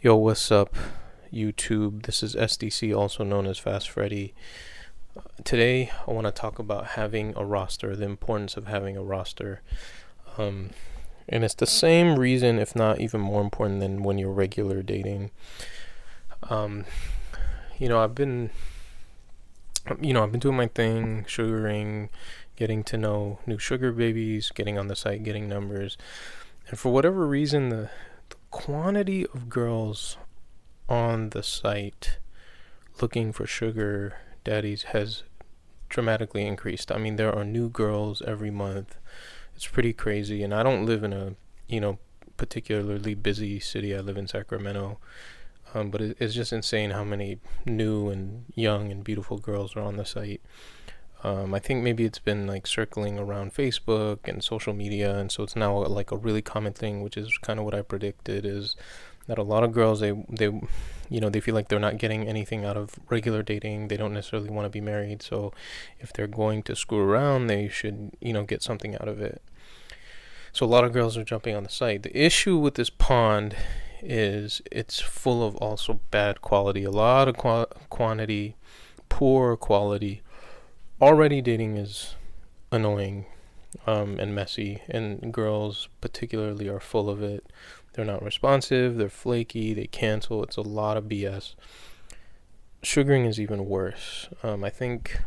Yo, what's up, YouTube? This is SDC, also known as Fast Freddy. Today, I want to talk about having a roster, the importance of having a roster. Um, and it's the same reason, if not even more important than when you're regular dating. Um, I've been, I've been doing my thing, sugaring, getting to know new sugar babies, getting on the site, getting numbers. And for whatever reason, the quantity of girls on the site looking for sugar daddies has dramatically increased. I mean, there are new girls every month. It's pretty crazy. And I don't live in a, particularly busy city. I live in Sacramento. But it's just insane how many new and young and beautiful girls are on the site. I think maybe it's been like circling around Facebook and social media, and so it's now like a really common thing, which is kind of what I predicted, is that a lot of girls they feel like they're not getting anything out of regular dating. They don't necessarily want to be married, so if they're going to screw around, they should get something out of it. So a lot of girls are jumping on the site. The issue with this pond is it's full of also bad quality, a lot of quantity, poor quality. Already dating is annoying and messy, and girls particularly are full of it. They're not responsive, they're flaky, they cancel. It's a lot of BS. Sugaring is even worse. I think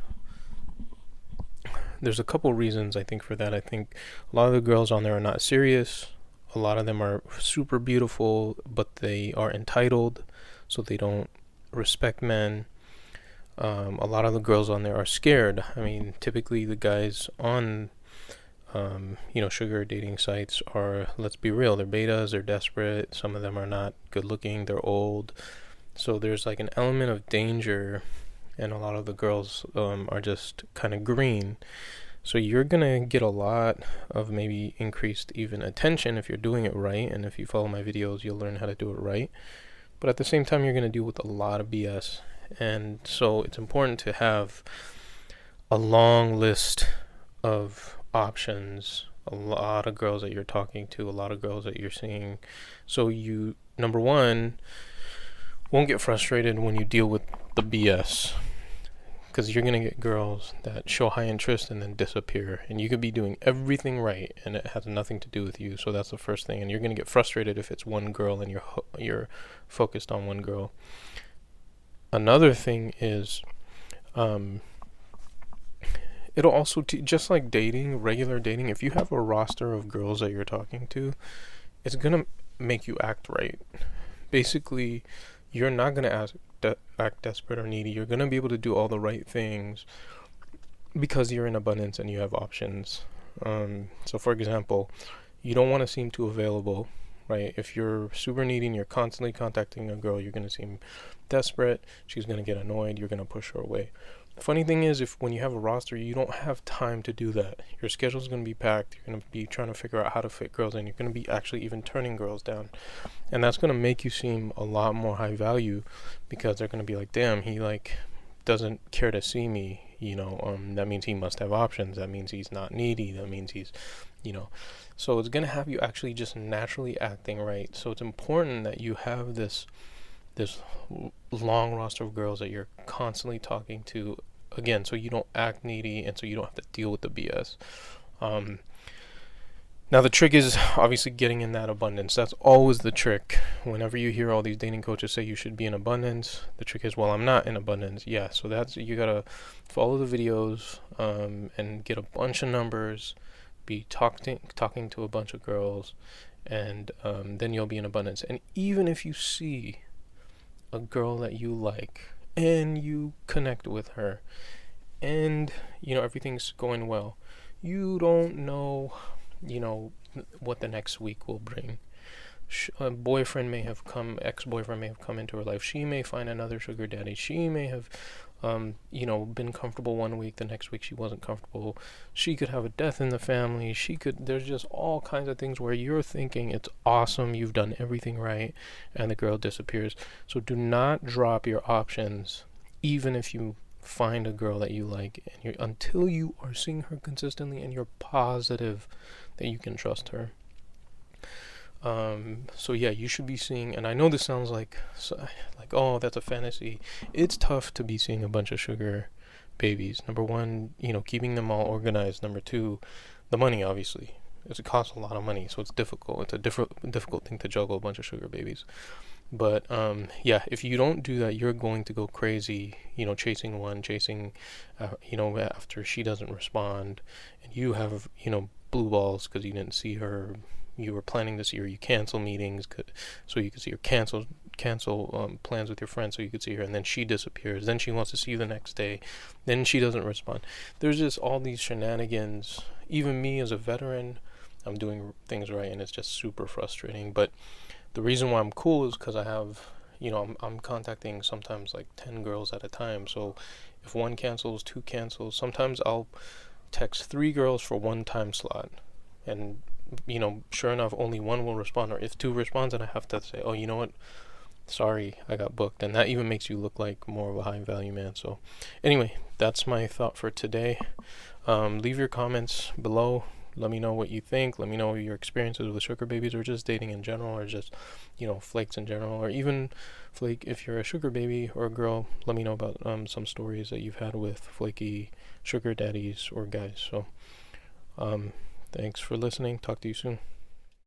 there's a couple reasons I think for that. I think a lot of the girls on there are not serious. A lot of them are super beautiful, but they are entitled, so they don't respect men. A lot of the girls on there are scared. I mean, typically the guys on, sugar dating sites are, let's be real, they're betas, they're desperate. Some of them are not good looking, they're old. So there's like an element of danger, and a lot of the girls are just kind of green. So you're going to get a lot of maybe increased even attention if you're doing it right. And if you follow my videos, you'll learn how to do it right. But at the same time, you're going to deal with a lot of BS. And so it's important to have a long list of options, a lot of girls that you're talking to, a lot of girls that you're seeing. So you, number one, won't get frustrated when you deal with the BS. Because you're going to get girls that show high interest and then disappear. And you could be doing everything right and it has nothing to do with you. So that's the first thing. And you're going to get frustrated if it's one girl and you're focused on one girl. Another thing is, it'll also, just like dating, regular dating, if you have a roster of girls that you're talking to, it's going to make you act right. Basically, you're not going to act desperate or needy. You're going to be able to do all the right things because you're in abundance and you have options. So for example, you don't want to seem too available, right? If you're super needy and you're constantly contacting a girl, you're going to seem desperate. She's going to get annoyed. You're going to push her away. The funny thing is, when you have a roster, you don't have time to do that. Your schedule's going to be packed. You're going to be trying to figure out how to fit girls in. You're going to be actually even turning girls down. And that's going to make you seem a lot more high value, because they're going to be like, damn, he doesn't care to see me. That means he must have options. That means he's not needy. That means he's, so it's going to have you actually just naturally acting right. So it's important that you have this long roster of girls that you're constantly talking to, again, so you don't act needy and so you don't have to deal with the BS. Now the trick is obviously getting in that abundance. That's always the trick. Whenever you hear all these dating coaches say you should be in abundance, the trick is, well, I'm not in abundance. Yeah, so that's, you gotta follow the videos and get a bunch of numbers, be talking to a bunch of girls, and then you'll be in abundance. And even if you see a girl that you like and you connect with her and everything's going well, you don't know what the next week will bring. A ex-boyfriend may have come into her life. She may find another sugar daddy. She may have been comfortable one week, the next week she wasn't comfortable. She could have a death in the family. There's just all kinds of things where you're thinking it's awesome, you've done everything right, and the girl disappears. So do not drop your options, even if you find a girl that you like, and until you are seeing her consistently and you're positive that you can trust her. So yeah, you should be seeing, and I know this sounds like, oh, that's a fantasy. It's tough to be seeing a bunch of sugar babies. Number one, keeping them all organized. Number two, the money, obviously. It costs a lot of money, so it's difficult. It's a difficult thing to juggle a bunch of sugar babies. But yeah, if you don't do that, you're going to go crazy, chasing one, after she doesn't respond, and you have, blue balls because you didn't see her. You were planning to see her. You cancel meetings so you could see her. Cancel plans with your friends so you could see her, and then she disappears. Then she wants to see you the next day. Then she doesn't respond. There's just all these shenanigans. Even me as a veteran, I'm doing things right, and it's just super frustrating. But the reason why I'm cool is because I have, I'm contacting sometimes like 10 girls at a time. So if one cancels, two cancels, sometimes I'll text 3 girls for one time slot. And, sure enough, only one will respond. Or if 2 responds, then I have to say, oh, you know what? Sorry, I got booked. And that even makes you look like more of a high value man. So anyway, that's my thought for today. Leave your comments below. Let me know what you think. Let me know your experiences with sugar babies, or just dating in general, or just, flakes in general, or even flake if you're a sugar baby or a girl. Let me know about some stories that you've had with flaky sugar daddies or guys. So thanks for listening. Talk to you soon.